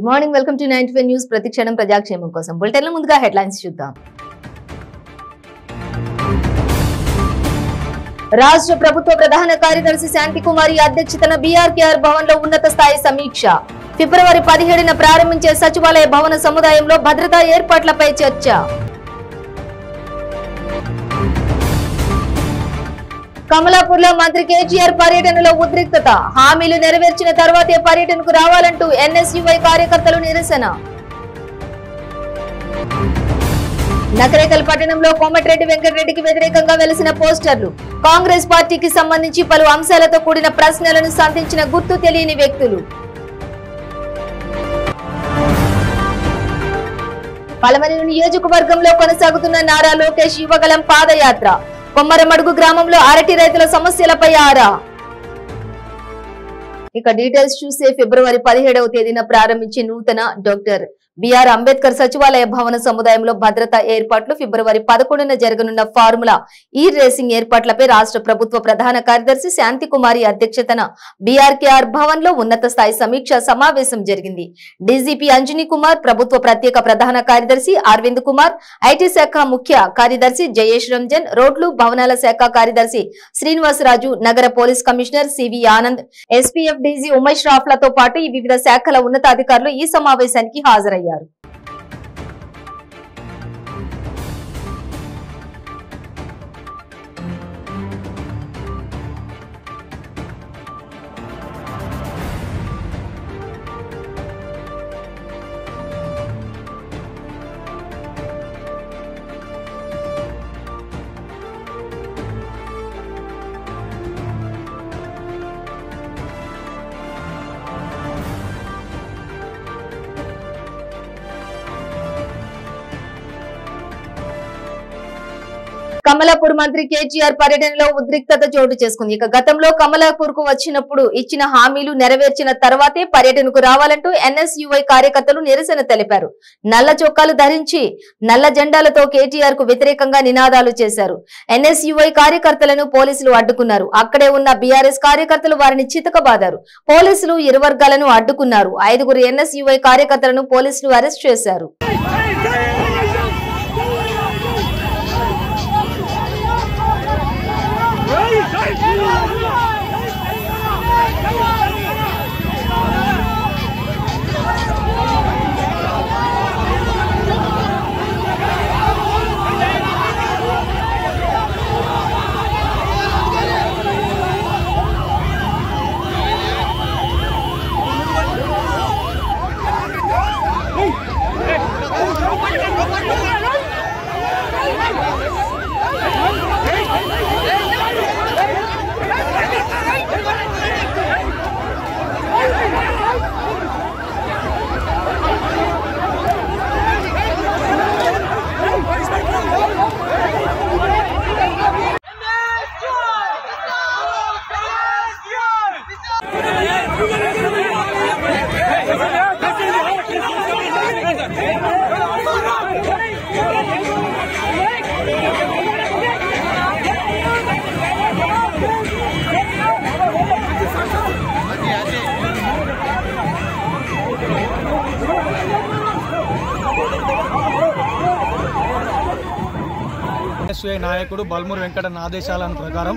Good morning, welcome to 95 news. ప్రతిక్షణం ప్రజాక్షేమం కోసం బులెటిన్ల ముందుగా హెడ్లైన్స్ చూద్దాం. రాష్ట్ర ప్రభుత్వ ప్రధాన కార్యదర్శి శాంతికుమారి అధ్యక్షతన బీఆర్కేఆర్ భవన్ లో ఉన్నత స్థాయి సమీక్ష. ఫిబ్రవరి 17న ప్రారంభించే సచివాలయ భవన సముదాయంలో భద్రతా ఏర్పాట్లపై చర్చ. కమలాపూర్ లో మంత్రి కేటీఆర్ పర్యటనలో ఉద్రిక్తత. హామీలు నెరవేర్చిన తర్వాతే పర్యటనకు రావాలంటూ ఎన్ఎస్యుఐ కార్యకర్తలు నిరసన. నకరేకల్ పట్టణంలో కోమటిరెడ్డి వెంకటరెడ్డికి వ్యతిరేకంగా వెలిసిన పోస్టర్లు. కాంగ్రెస్ పార్టీకి సంబంధించి పలు అంశాలతో కూడిన ప్రశ్నలను సంధించిన గుర్తు తెలియని వ్యక్తులు. పలమనేరు నియోజకవర్గంలో కొనసాగుతున్న నారా లోకేష్ యువగలం పాదయాత్ర. కొమ్మరమడుగు గ్రామంలో అరటి రైతుల సమస్యలపై ఆరా. ఇక డీటెయిల్స్ చూస్తే ఫిబ్రవరి 17వ తేదీన ప్రారంభించే నూతన డాక్టర్ బిఆర్ అంబేద్కర్ సచివాలయ భవన సముదాయంలో భద్రతా ఏర్పాట్లు. ఫిబ్రవరి 11న జరగనున్న ఫార్ములా ఈ రేసింగ్ ఏర్పాట్లపై రాష్ట్ర ప్రభుత్వ ప్రధాన కార్యదర్శి శాంతికుమారి అధ్యక్షతన బీఆర్కేఆర్ భవన్ లో ఉన్నత స్థాయి సమీక్ష సమావేశం జరిగింది. డీజీపీ అంజనీ కుమార్, ప్రభుత్వ ప్రత్యేక ప్రధాన కార్యదర్శి అరవింద్ కుమార్, ఐటీ శాఖ ముఖ్య కార్యదర్శి జయేష్ రంజన్, రోడ్లు భవనాల శాఖ కార్యదర్శి శ్రీనివాసరాజు, నగర police commissioner CV Anand, SPF DG Umesh రాఫ్లతో పాటు ఈ వివిధ శాఖల ఉన్నతాధికారులు ఈ సమావేశానికి హాజరయ్యారు. కమలాపూర్ మంత్రి కేటీఆర్ పర్యటనలో ఉద్రిక్తత చోటు చేసుకుంది. ఇక గతంలో కమలాపూర్ కు వచ్చినప్పుడు ఇచ్చిన హామీలు నెరవేర్చిన తర్వాతే పర్యటనకు రావాలంటూ ఎన్ఎస్యుఐ కార్యకర్తలు నిరసన తెలిపారు. నల్ల చొక్కాలు ధరించి నల్ల జెండాలతో కేటీఆర్ కు వ్యతిరేకంగా నినాదాలు చేశారు. ఎన్ఎస్యుఐ కార్యకర్తలను పోలీసులు అడ్డుకున్నారు. అక్కడే ఉన్న బీఆర్ఎస్ కార్యకర్తలు వారిని చితకబాదారు. పోలీసులు ఇరు వర్గాలను అడ్డుకున్నారు. 5గురు ఎన్ఎస్యుఐ కార్యకర్తలను పోలీసులు అరెస్ట్ చేశారు. నాయకుడు బల్మూరు వెంకటన్న ఆదేశాల ప్రకారం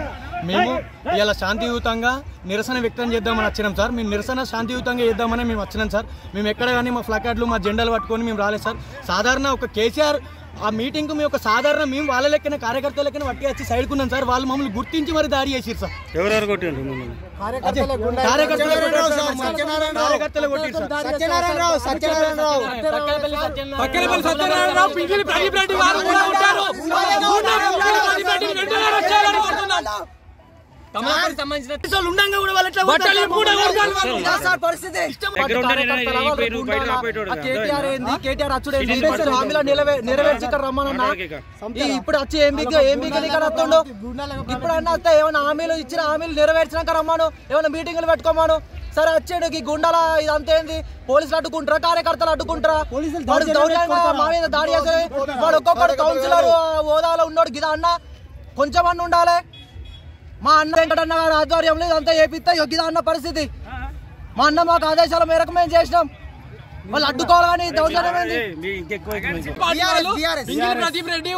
మేము ఇలా శాంతియుతంగా నిరసన వ్యక్తం చేద్దామని వచ్చినాం సార్. మేము నిరసన శాంతియుతంగా చేద్దామని మేము వచ్చినాం సార్. మేము ఎక్కడ కానీ మా ప్లాకార్డులు మా జెండాలు పట్టుకొని మేము రాలేదు సార్. సాధారణ ఒక కేసీఆర్ ఆ మీటింగ్కు మేము ఒక సాధారణ మేము వాళ్ళ లెక్కన కార్యకర్తల లెక్కన పట్టి వచ్చి సైడ్కున్నాం సార్. వాళ్ళు మమ్మల్ని గుర్తించి మరి దాడి చేసిరు సార్. ఎవరెవరు కొట్టిండ్రు? కార్యకర్తలు ఇప్పుడు వచ్చి ఇప్పుడు అన్న ఏమైనా హామీలు ఇచ్చిన హామీలు నెరవేర్చినాక రమ్మను, ఏమైనా మీటింగ్లు పెట్టుకోమను. సరే వచ్చాడు ఈ గుండాల ఇదంతా ఏంది? పోలీసులు అడ్డుకుంటారా, కార్యకర్తలు అడ్డుకుంటారా? మా మీద దాడి చేసే వాడు ఒక్కొక్కడు కౌన్సిలర్ హోదాలో ఉన్నాడు. గిదా అన్న కొంచెం అన్న ఉండాలి. మా అన్న వెంకటన్న గారి ఆధ్వర్యంలో ఇదంతా చేపిస్తే గిదా అన్న పరిస్థితి. మా అన్న మాకు ఆదేశాల మేరకు మేము చేసినాం. వాళ్ళు అడ్డుకోవాలి కానీ దౌర్జన్యం ప్రదీప్ రెడ్డి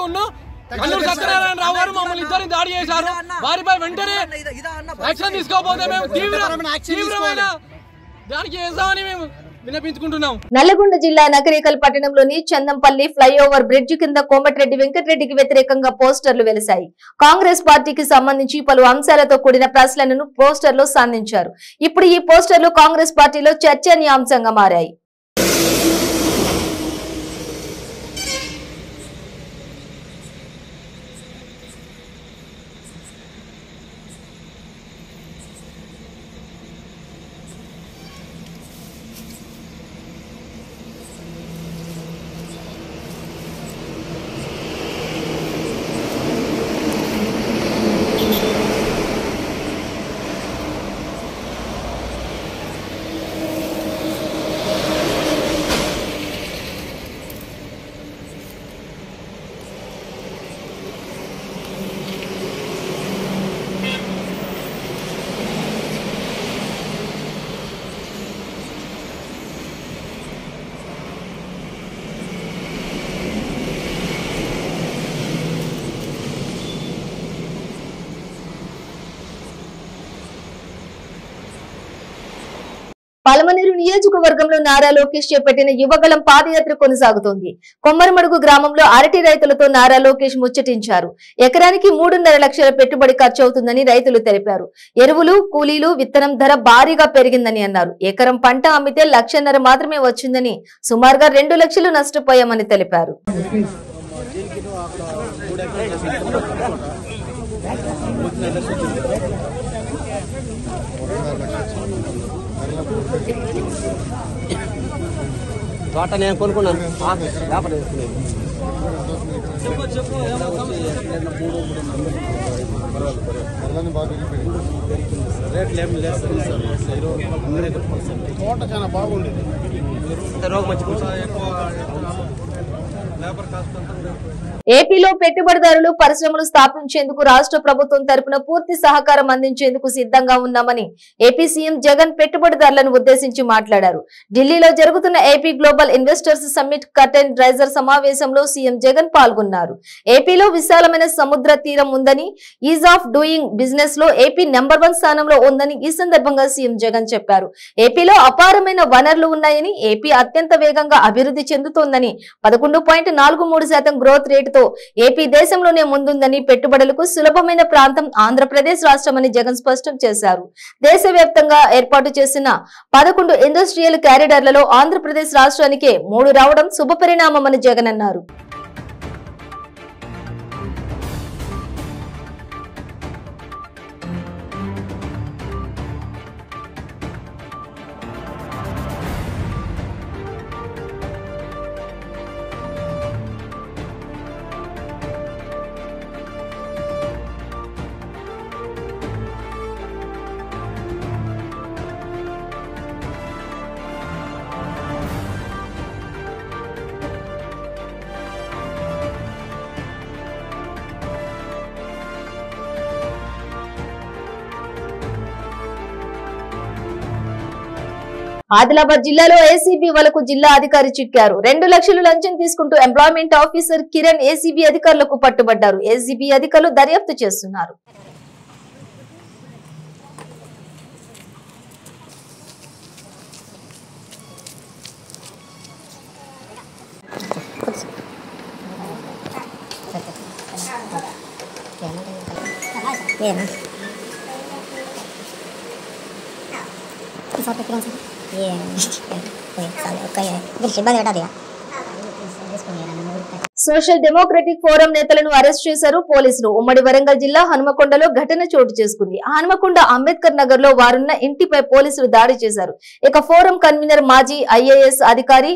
అల్లూరు సత్యనారాయణ రావు గారు మమ్మల్ని ఇద్దరిని దాడి చేశారు. వారిపై వెంటనే యాక్షన్ తీసుకోకపోతే మేము తీవ్రమైన దానికి చేస్తామని మేము విన్నపించుకుంటున్నాం. నల్లగొండ జిల్లా నకరేకల్ పట్టణంలోని చందంపల్లి ఫ్లైఓవర్ బ్రిడ్జ్ కింద కోమటిరెడ్డి వెంకటరెడ్డికి వ్యతిరేకంగా పోస్టర్లు వెలిశాయి. కాంగ్రెస్ పార్టీకి సంబంధించి పలు అంశాలతో కూడిన ప్రశ్నలను పోస్టర్లో సంధించారు. ఇప్పుడు ఈ పోస్టర్లు కాంగ్రెస్ పార్టీలో చర్చనీయాంశంగా మారాయి. పలమనేరు నియోజకవర్గంలో నారా లోకేష్ చేపట్టిన యువగళం పాదయాత్ర కొనసాగుతోంది. కొమ్మరమడుగు గ్రామంలో అరటి రైతులతో నారా లోకేష్ ముచ్చటించారు. ఎకరానికి 3.5 లక్షల పెట్టుబడి ఖర్చు అవుతుందని రైతులు తెలిపారు. ఎరువులు, కూలీలు, విత్తనం ధర భారీగా పెరిగిందని అన్నారు. ఎకరం పంట అమ్మితే 1.5 లక్షలు మాత్రమే వచ్చిందని, సుమారుగా 2 లక్షలు నష్టపోయామని తెలిపారు. తోట నేను కొనుక్కున్నాను. తోట చాలా బాగుండేది. రోగం మంచి ఏపీలో పెట్టుబడిదారులు పరిశ్రమలు స్థాపించేందుకు రాష్ట్ర ప్రభుత్వం తరపున పూర్తి సహకారం అందించేందుకు సిద్ధంగా ఉన్నామని ఏపీ సీఎం జగన్ పెట్టుబడిదారులను ఉద్దేశించి మాట్లాడారు. ఢిల్లీలో జరుగుతున్న AP global investors summit curtain raiser సమావేశంలో సీఎం జగన్ పాల్గొన్నారు. ఏపీలో విశాలమైన సముద్ర తీరం ఉందని, ఈజ్ ఆఫ్ డూయింగ్ బిజినెస్ లో ఏపీ నెంబర్ 1 స్థానంలో ఉందని ఈ సందర్భంగా సీఎం జగన్ చెప్పారు. ఏపీలో అపారమైన వనరులు ఉన్నాయని, ఏపీ అత్యంత వేగంగా అభివృద్ధి చెందుతోందని, 11.43% గ్రోత్ రేటుతో ఏపీ దేశంలోనే ముందుందని, పెట్టుబడులకు సులభమైన ప్రాంతం ఆంధ్రప్రదేశ్ రాష్ట్రమని జగన్ స్పష్టం చేశారు. దేశవ్యాప్తంగా ఏర్పాటు చేసిన 11 ఇండస్ట్రియల్ కారిడార్లలో ఆంధ్రప్రదేశ్ రాష్ట్రానికే 3 రావడం శుభపరిణామమని జగన్ అన్నారు. ఆదిలాబాద్ జిల్లాలో ఏసీబీ వలకు జిల్లా అధికారి చిక్కారు. 2 లక్షలు లంచం తీసుకుంటూ ఎంప్లాయ్మెంట్ ఆఫీసర్ కిరణ్ ఏసీబీ అధికారులకు పట్టుబడ్డారు. ఏసీబీ అధికారులు దర్యాప్తు చేస్తున్నారు. సోషల్ డెమోక్రటిక్ ఫోరం నేతలను అరెస్ట్ చేశారు పోలీసులు. ఉమ్మడి వరంగల్ జిల్లా హనుమకొండలో ఘటన చోటు చేసుకుంది. హనుమకొండ అంబేద్కర్ నగర్ లో వారున్న ఇంటిపై పోలీసులు దాడి చేశారు. ఇక ఫోరం కన్వీనర్ మాజీ ఐఏఎస్ అధికారి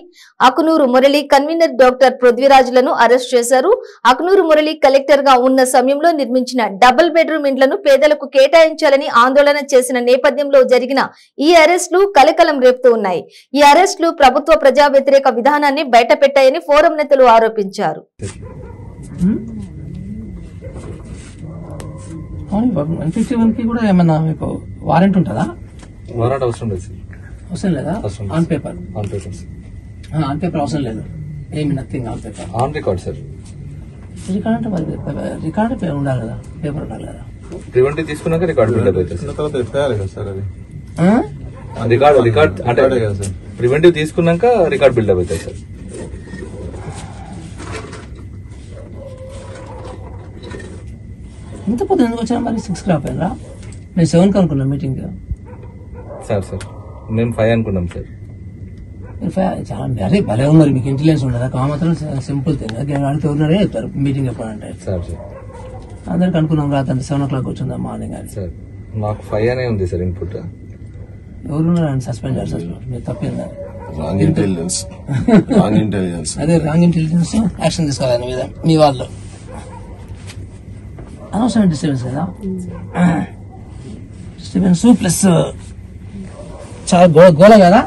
Akunuri Murali, convener doctor పృథ్వీరాజులను arrest చేశారు. అకునూరు మురళి కలెక్టర్ గా ఉన్న సమయంలో నిర్మించిన డబుల్ బెడ్రూమ్ ఇండ్లను పేదలకు కేటాయించాలని ఆందోళన చేసిన నేపథ్యంలో జరిగిన ఈ అరెస్టులు కలకలం రేపుతూ ఉన్నాయి. ఈ అరెస్టులు ప్రభుత్వ ప్రజా వ్యతిరేక విధానాన్ని బయటపెట్టాయని ఫోరం నేతలు ఆరోపించారు. కూడా ఏమన్నా మీకు వారెంట్ ఉంటుందా? వారెంట్ అవసరం లేదు. అవసరం లేదా? On paper. ఆన్ పేపర్ అవసరం లేదు, ఏమి nothing on paper. On record sir. Record అంటే మరి రికార్డ్ ఉండాలి కదా, పేపర్ ఉండాలి కదా. ప్రివెంటివ్ తీసుకున్నాక రికార్డ్ బిల్డప్ అవుతుంది సార్. అది రికార్డ్ అంటే ప్రివెంటివ్ తీసుకున్నాక రికార్డ్ బిల్డప్ అవుతాయి సార్. ఇంత పొద్దు ఎందుకు వచ్చారా మరి? 6 అయినా మేము 7 అనుకున్నాం మీటింగ్. సార్ మేము 5 అనుకున్నాం సార్. మీరు 5 చాలా అరే భలే ఉన్నారు, మీకు ఇంటెలిజెన్స్ ఉండదా? మాత్రం సింపుల్ థింగ్, అడిగితే ఉన్నారే చెప్తారు మీటింగ్ ఎప్పుడంటే. సార్ అందరికి అనుకున్నాం రాత్రి 7 o'clock వచ్చిందా మార్నింగ్ అని. సార్ మాకు 5 అనే ఉంది సార్ ఇన్పుట్. ఎవరున్నారని సస్పెండ్ చేస్తారు అసలు, మీరు తప్పిందా? రాంగ్ ఇంటెలిజెన్స్ అదే రాంగ్ ఇంటెలిజెన్స్ యాక్షన్ తీసుకోవాలి మీద మీ వాళ్ళు. అనవసరమైన డిస్టర్బెన్స్ కదా, డిస్టర్బెన్స్ ప్లస్ చాలా గోల కదా,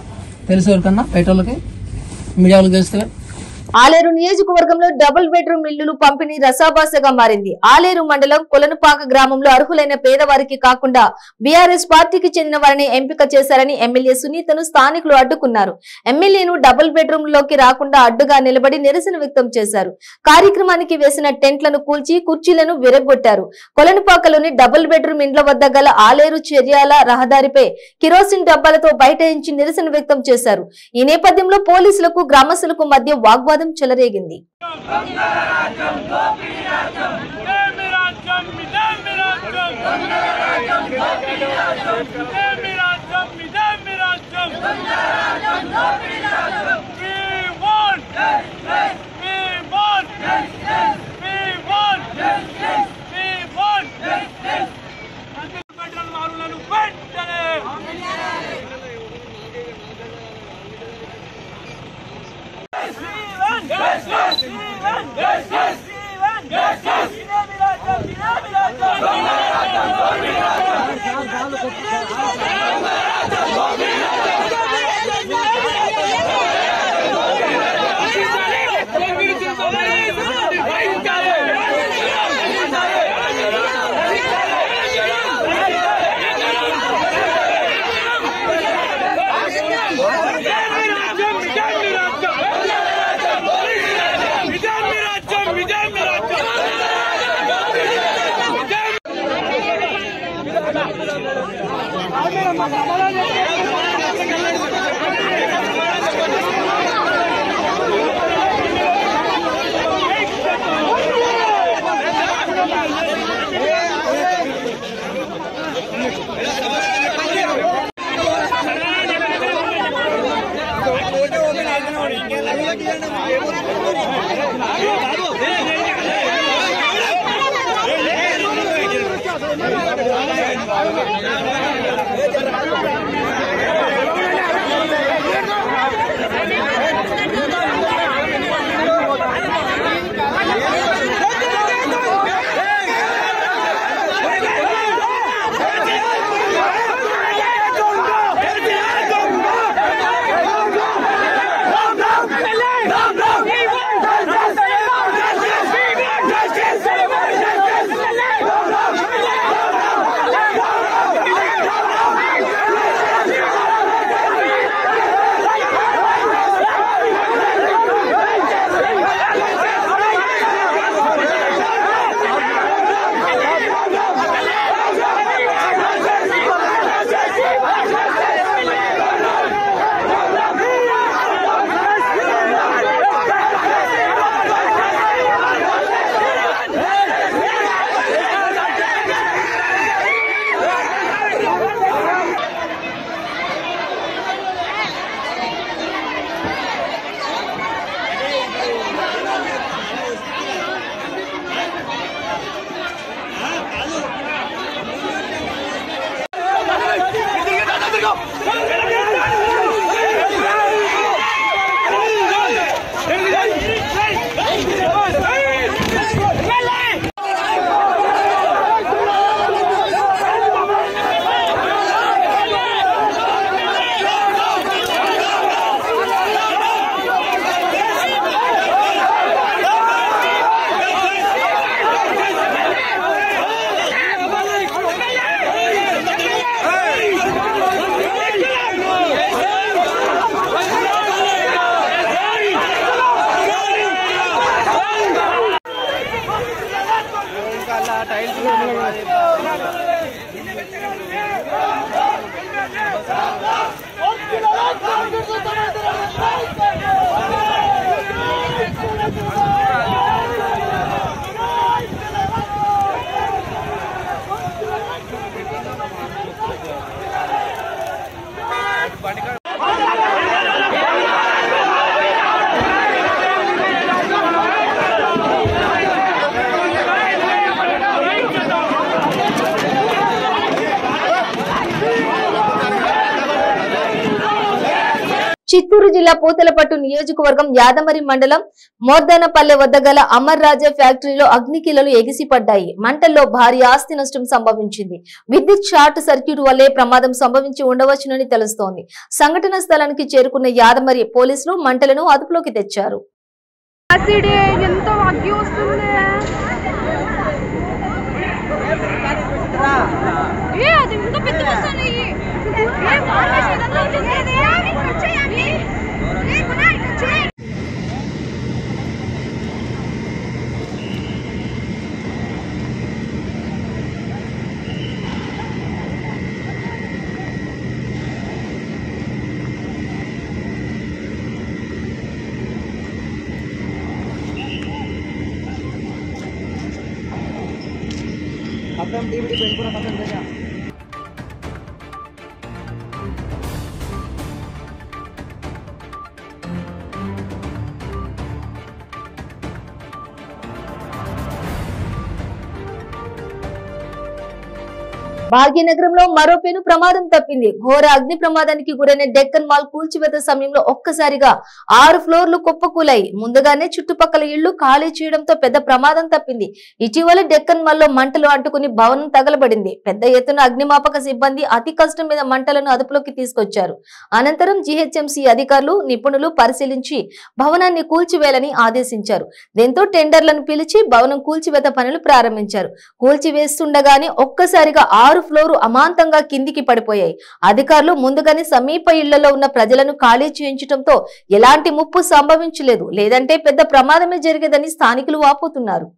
తెలుసు ఎవరికన్నా బయట వాళ్ళకి, మీడియా వాళ్ళకి తెలిస్తే. ఆలేరు నియోజకవర్గంలో డబుల్ బెడ్రూమ్ ఇళ్లు పంపిణీ రసాభాసగా మారింది. ఆలేరు మండలం కొలనుపాక గ్రామంలో అర్హులైన పేదవారికి కాకుండా బీఆర్ఎస్ పార్టీకి చెందిన వారిని ఎంపిక చేశారని ఎమ్మెల్యే సునీతను స్థానికులు అడ్డుకున్నారు. ఎమ్మెల్యేను డబుల్ బెడ్రూమ్ లోకి రాకుండా అడ్డుగా నిలబడి నిరసన వ్యక్తం చేశారు. కార్యక్రమానికి వేసిన టెంట్లను కూల్చి కుర్చీలను విరగొట్టారు. కొలనుపాకలోని డబుల్ బెడ్రూమ్ ఇండ్ల వద్ద గల ఆలేరు చర్యాల రహదారిపై కిరోసిన్ డబ్బాలతో బైఠాయించి నిరసన వ్యక్తం చేశారు. ఈ నేపథ్యంలో పోలీసులకు గ్రామస్తులకు మధ్య వాగ్వాదం చెలరేగింది. చిత్తూరు జిల్లా పూతలపట్టు నియోజకవర్గం యాదమరి మండలం మోర్దానపల్లె వద్ద గల అమర్ రాజా ఫ్యాక్టరీలో అగ్నికీలలు ఎగిసిపడ్డాయి. మంటల్లో భారీ ఆస్తి నష్టం సంభవించింది. విద్యుత్ షార్ట్ సర్క్యూట్ వల్లే ప్రమాదం సంభవించి ఉండవచ్చునని తెలుస్తోంది. సంఘటన స్థలానికి చేరుకున్న యాదమరి పోలీసులు మంటలను అదుపులోకి తెచ్చారు. భాగ్యనగరంలో మరో పెను ప్రమాదం తప్పింది. ఘోర అగ్ని ప్రమాదానికి గురైన డెక్కన్ మాల్ కూల్చివేత సమయంలో ఒక్కసారిగా 6 ఫ్లోర్లు కుప్పకూలాయి. ముందుగానే చుట్టుపక్కల ఇళ్లు ఖాళీ చేయడంతో పెద్ద ప్రమాదం తప్పింది. ఇటీవల డెక్కన్ మాల్ లో మంటలు అంటుకుని భవనం తగలబడింది. పెద్ద ఎత్తున అగ్నిమాపక సిబ్బంది అతి కష్టం మీద మంటలను అదుపులోకి తీసుకొచ్చారు. అనంతరం జీహెచ్ఎంసీ అధికారులు నిపుణులు పరిశీలించి భవనాన్ని కూల్చివేయాలని ఆదేశించారు. దీంతో టెండర్లను పిలిచి భవనం కూల్చివేత పనులు ప్రారంభించారు. కూల్చివేస్తుండగానే ఒక్కసారిగా 6 ఫ్లోర్ అమాంతంగా కిందికి పడిపోయాయి. అధికారులు ముందుగానే సమీప ఇళ్లలో ఉన్న ప్రజలను ఖాళీ చేయించడంతో ఎలాంటి ముప్పు సంభవించలేదు. లేదంటే పెద్ద ప్రమాదమే జరిగేదని స్థానికులు వాపోతున్నారు.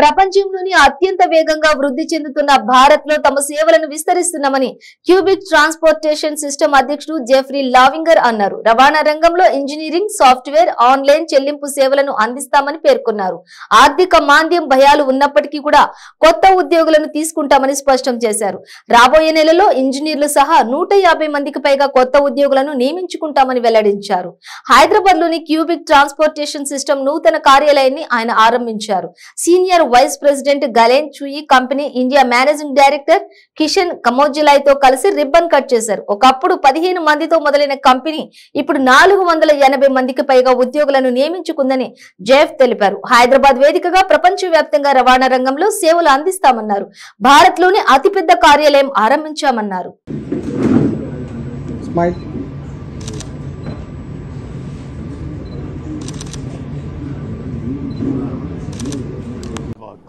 ప్రపంచంలోని అత్యంత వేగంగా వృద్ధి చెందుతున్న భారత్ లో తమ సేవలను విస్తరిస్తున్నామని క్యూబిక్ ట్రాన్స్పోర్టేషన్ సిస్టమ్ అధ్యక్షుడు జెఫ్రీ లావింగర్ అన్నారు. రవాణా రంగంలో ఇంజనీరింగ్, సాఫ్ట్వేర్, ఆన్లైన్ చెల్లింపు సేవలను అందిస్తామని పేర్కొన్నారు. ఆర్థిక మాంద్యం భయాలు ఉన్నప్పటికీ కూడా కొత్త ఉద్యోగులను తీసుకుంటామని స్పష్టం చేశారు. రాబోయే నెలలో ఇంజనీర్లు సహా 150 మందికి పైగా కొత్త ఉద్యోగులను నియమించుకుంటామని వెల్లడించారు. హైదరాబాద్ లోని క్యూబిక్ ట్రాన్స్పోర్టేషన్ సిస్టమ్ నూతన కార్యాలయాన్ని ఆయన ఆరంభించారు. Senior vice president Galen Chui, company India managing director Kishan కమోజిలాయ్తో కలిసి రిబ్బన్ కట్ చేశారు. ఒకప్పుడు 15 మందితో మొదలైన కంపెనీ ఇప్పుడు 480 మందికి పైగా ఉద్యోగులను నియమించుకుందని జెఫ్ తెలిపారు. హైదరాబాద్ వేదికగా ప్రపంచవ్యాప్తంగా రవాణా రంగంలో సేవలు అందిస్తామన్నారు. భారత్ లోని అతిపెద్ద కార్యాలయం ఆరంభించామన్నారు.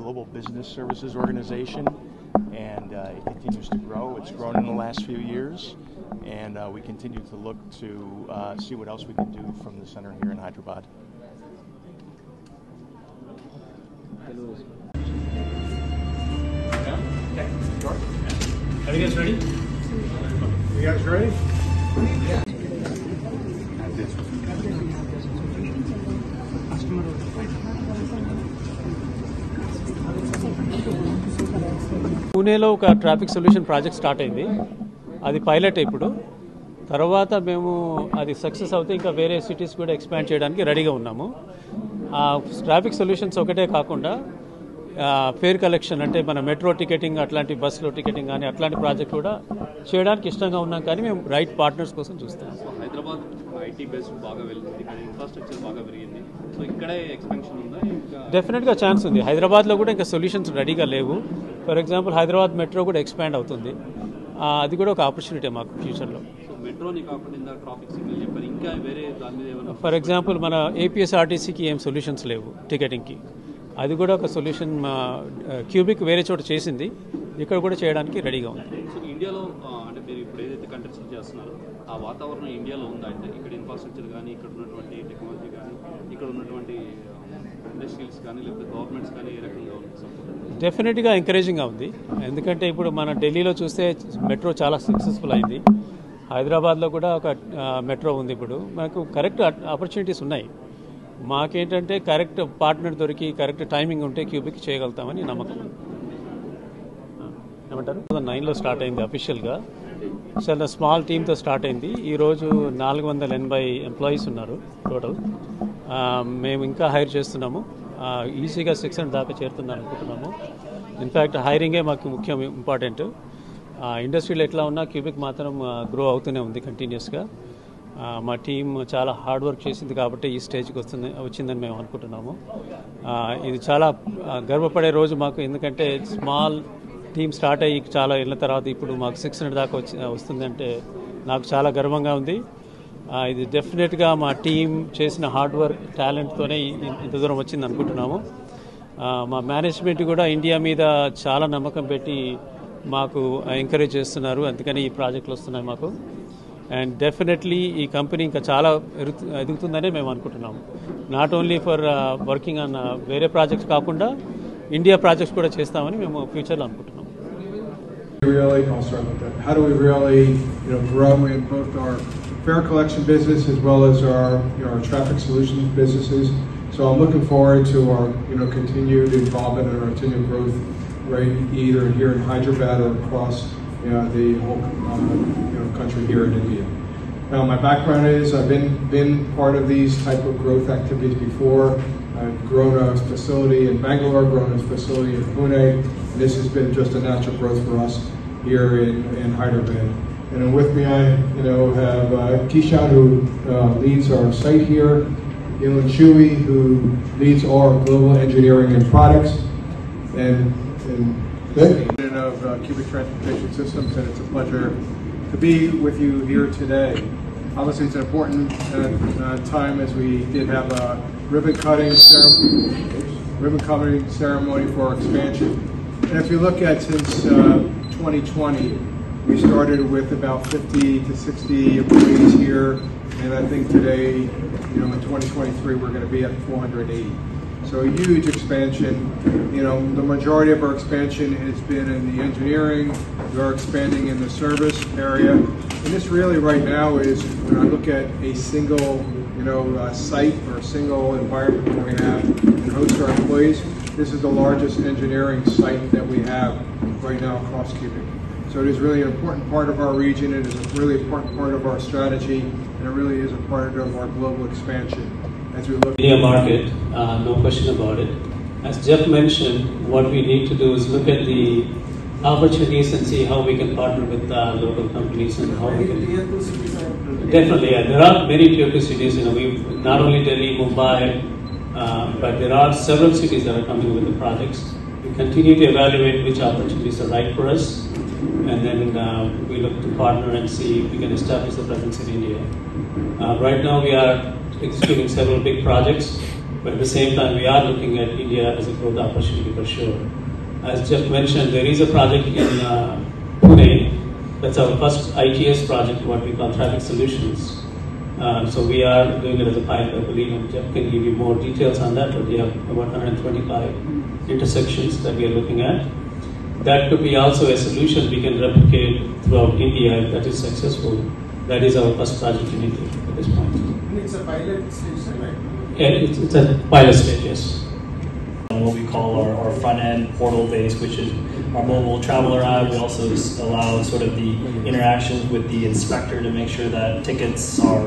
Global Business Services Organization, and it continues to grow. It's grown in the last few years, and we continue to look to see what else we can do from the center here in Hyderabad. Are you guys ready? You guys ready? పూణేలో ఒక traffic solution project start అయింది. అది pilot ఇప్పుడు. తర్వాత మేము అది success అవుతే ఇంకా వేరే సిటీస్ కూడా ఎక్స్పాండ్ చేయడానికి రెడీగా ఉన్నాము. ఆ ట్రాఫిక్ సొల్యూషన్స్ ఒకటే కాకుండా ఫేర్ కలెక్షన్ అంటే మన మెట్రో టికెటింగ్, అట్లాంటి బస్సులో టికెటింగ్ కానీ అట్లాంటి ప్రాజెక్ట్ కూడా చేయడానికి ఇష్టంగా ఉన్నాం. కానీ మేము రైట్ పార్ట్నర్స్ కోసం చూస్తాం. హైదరాబాద్ ఐటీ బేస్డ్ బాగా వెళ్తుంది, ఇక్కడ ఇన్ఫ్రాస్ట్రక్చర్ బాగా పెరిగింది. సో ఇక్కడే ఎక్స్పెన్షన్ ఉందా? డెఫినెట్గా ఛాన్స్ ఉంది. హైదరాబాద్లో కూడా ఇంకా సొల్యూషన్స్ రెడీగా లేవు. ఫర్ ఎగ్జాంపుల్ హైదరాబాద్ మెట్రో కూడా ఎక్స్పాండ్ అవుతుంది, అది కూడా ఒక ఆపర్చునిటీ మాకు ఫ్యూచర్లో. సో మెట్రోని కాకుండా ట్రాఫిక్ సిగ్నల్ చెప్పారు, ఇంకా వేరే దాని మీద ఏమైనా? ఫర్ ఎగ్జాంపుల్ మన ఏపీఎస్ఆర్టీసీకి ఏం సొల్యూషన్స్ లేవు టికెటింగ్కి, అది కూడా ఒక సొల్యూషన్ క్యూబిక్ వేరే చోట చేసింది, ఇక్కడ కూడా చేయడానికి రెడీగా ఉంది. సో ఇండియాలో అంటే మీరు ఇప్పుడు ఏదైతే కంట్రీస్ చేస్తున్నారో ఆ వాతావరణం ఇండియాలో ఉందా? అంటే ఇక్కడ ఇన్ఫ్రాస్ట్రక్చర్ కానీ, ఇక్కడ ఉన్నటువంటి టెక్నాలజీ కానీ, ఇక్కడ ఉన్నటువంటి ఇండస్ట్రీస్ కానీ, లేకపోతే గవర్నమెంట్స్ కానీ ఏ రకంగా ఉంది? డెఫినెట్గా ఎంకరేజింగ్గా ఉంది. ఎందుకంటే ఇప్పుడు మన ఢిల్లీలో చూస్తే మెట్రో చాలా సక్సెస్ఫుల్ అయింది, హైదరాబాద్లో కూడా ఒక మెట్రో ఉంది. ఇప్పుడు మనకు కరెక్ట్ ఆపర్చునిటీస్ ఉన్నాయి. మాకేంటంటే కరెక్ట్ పార్ట్నర్ దొరికి కరెక్ట్ టైమింగ్ ఉంటే క్యూబిక్ చేయగలుగుతామని నమ్మకం. ఏమంటారు? 2009లో స్టార్ట్ అయింది అఫీషియల్గా, చాలా స్మాల్ టీమ్తో స్టార్ట్ అయింది. ఈరోజు 480 ఎంప్లాయీస్ ఉన్నారు టోటల్. మేము ఇంకా హైర్ చేస్తున్నాము, ఈజీగా 600 దాకా చేరుతున్నాను అనుకుంటున్నాము. ఇన్ఫ్యాక్ట్ హైరింగే మాకు ముఖ్యం, ఇంపార్టెంట్. ఇండస్ట్రీలో ఎట్లా ఉన్నా క్యూబిక్ మాత్రం గ్రో అవుతూనే ఉంది కంటిన్యూస్గా. మా టీం చాలా హార్డ్ వర్క్ చేసింది కాబట్టి ఈ స్టేజ్కి వచ్చిందని మేము అనుకుంటున్నాము. ఇది చాలా గర్వపడే రోజు మాకు, ఎందుకంటే స్మాల్ టీం స్టార్ట్ అయ్యి చాలా ఏళ్ళ తర్వాత ఇప్పుడు మాకు 600 దాకా వస్తుందంటే నాకు చాలా గర్వంగా ఉంది. ఇది డెఫినెట్గా మా టీం చేసిన హార్డ్ వర్క్ టాలెంట్తోనే ఇంత దూరం వచ్చింది అనుకుంటున్నాము. మా మేనేజ్మెంట్ కూడా ఇండియా మీద చాలా నమ్మకం పెట్టి మాకు ఎంకరేజ్ చేస్తున్నారు, అందుకని ఈ ప్రాజెక్టులు వస్తున్నాయి మాకు. అండ్ డెఫినెట్లీ ఈ కంపెనీ ఇంకా చాలా ఎదుగుతుందనే మేము అనుకుంటున్నాము. Not only for working on వేరే ప్రాజెక్ట్స్ కాకుండా ఇండియా ప్రాజెక్ట్స్ కూడా చేస్తామని మేము ఫ్యూచర్లో అనుకుంటున్నాం. I'll start with that. How do we really, grow in both our fare collection business as well as our traffic solutions businesses? So I'm looking forward to our, continued involvement and our continued growth, right, either here in Hyderabad or across, the whole, country here in India. Now, my background is I've been part of these type of growth activities before. I've grown a facility in Bangalore, grown a facility in Pune, and this has been just a natural growth for us here in Hyderabad. And with me, I have Kishan, who leads our site here, Ilan Shui, who leads our global engineering and products, and of Cubic Transportation Systems, and it's a pleasure to be with you here today. Obviously, it's an important time as we did have a ribbon cutting ceremony for our expansion. And if you look at since 2020, we started with about 50 to 60 employees here, and I think today, in 2023, we're going to be at 480. So a huge expansion. The majority of our expansion has been in the engineering. We are expanding in the service area. And this really right now is, when I look at a single, site or a single environment that we have and host our employees, this is the largest engineering site that we have right now across Cubic. So it is really an important part of our region. It is a really important part of our strategy, and it really is a part of our global expansion. As we look India market, no question about it. As Jeff mentioned, what we need to do is look at the opportunities and see how we can partner with local companies and how we can. Definitely, yeah. There are many tier 2 cities. We not only Delhi, Mumbai, but there are several cities that are coming with the projects. We continue to evaluate which opportunities are right for us, and then we look to partner and see if we can establish a presence in India. Right now, we are executing several big projects, but at the same time, we are looking at India as a growth opportunity for sure. As Jeff mentioned, there is a project in Pune. That's our first ITS project, what we call Traffic Solutions. So we are doing it as a pilot, I believe, and Jeff can give you more details on that, but we have about 125 intersections that we are looking at. That could be also a solution we can replicate throughout India if that is successful. That is our first project in India at this point. And it's a pilot stage, right? Yeah, it's a pilot stage, yes. What we call our front-end portal base, which is our mobile traveler app. We also allow sort of the interactions with the inspector to make sure that tickets are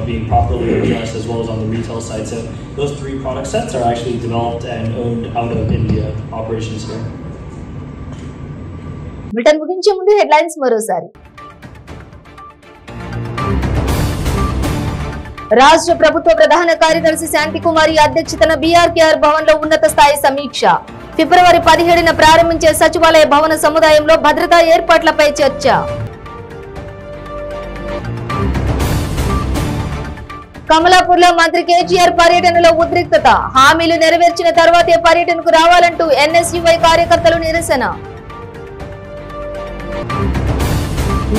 being properly addressed, as well as on the retail side. So those 3 product sets are actually developed and owned out of India operations here. Britain ముగించే ముందు headlines మరోసారి. రాష్ట్ర ప్రభుత్వ ప్రధాన కార్యదర్శి శాంతికుమారి అధ్యక్షతన BRKR Bhavan లో ఉన్నత స్థాయి సమీక్ష. ఫిబ్రవరి 17న ప్రారంభించే సచివాలయ భవన సముదాయంలో భద్రతా ఏర్పాట్లపై చర్చ. కమలాపూర్లో మంత్రి కేటీఆర్ పర్యటనలో ఉద్రిక్తత. హామీలు నెరవేర్చిన తర్వాతే పర్యటనకు రావాలంటూ ఎన్ఎస్యుఐ కార్యకర్తలు నిరసన.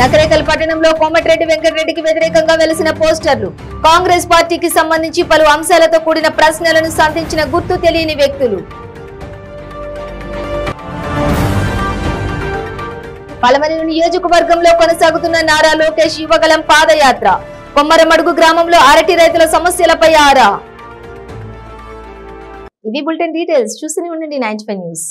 నకరేకల్ పట్టణంలో కోమటిరెడ్డి వెంకటరెడ్డికి వ్యతిరేకంగా వెలిసిన పోస్టర్లు. కాంగ్రెస్ పార్టీకి సంబంధించి పలు అంశాలతో కూడిన ప్రశ్నలను సంధించిన గుర్తు తెలియని వ్యక్తులు. పలమనేరు నియోజకవర్గంలో కొనసాగుతున్న నారా లోకేష్ యువగలం పాదయాత్ర. కొమ్మరమడుగు గ్రామంలో అరటి రైతుల సమస్యలపై ఆరా. ఇవి బులెటిన్ డీటెయిల్స్. చూస్తూనే ఉండండి 95 న్యూస్.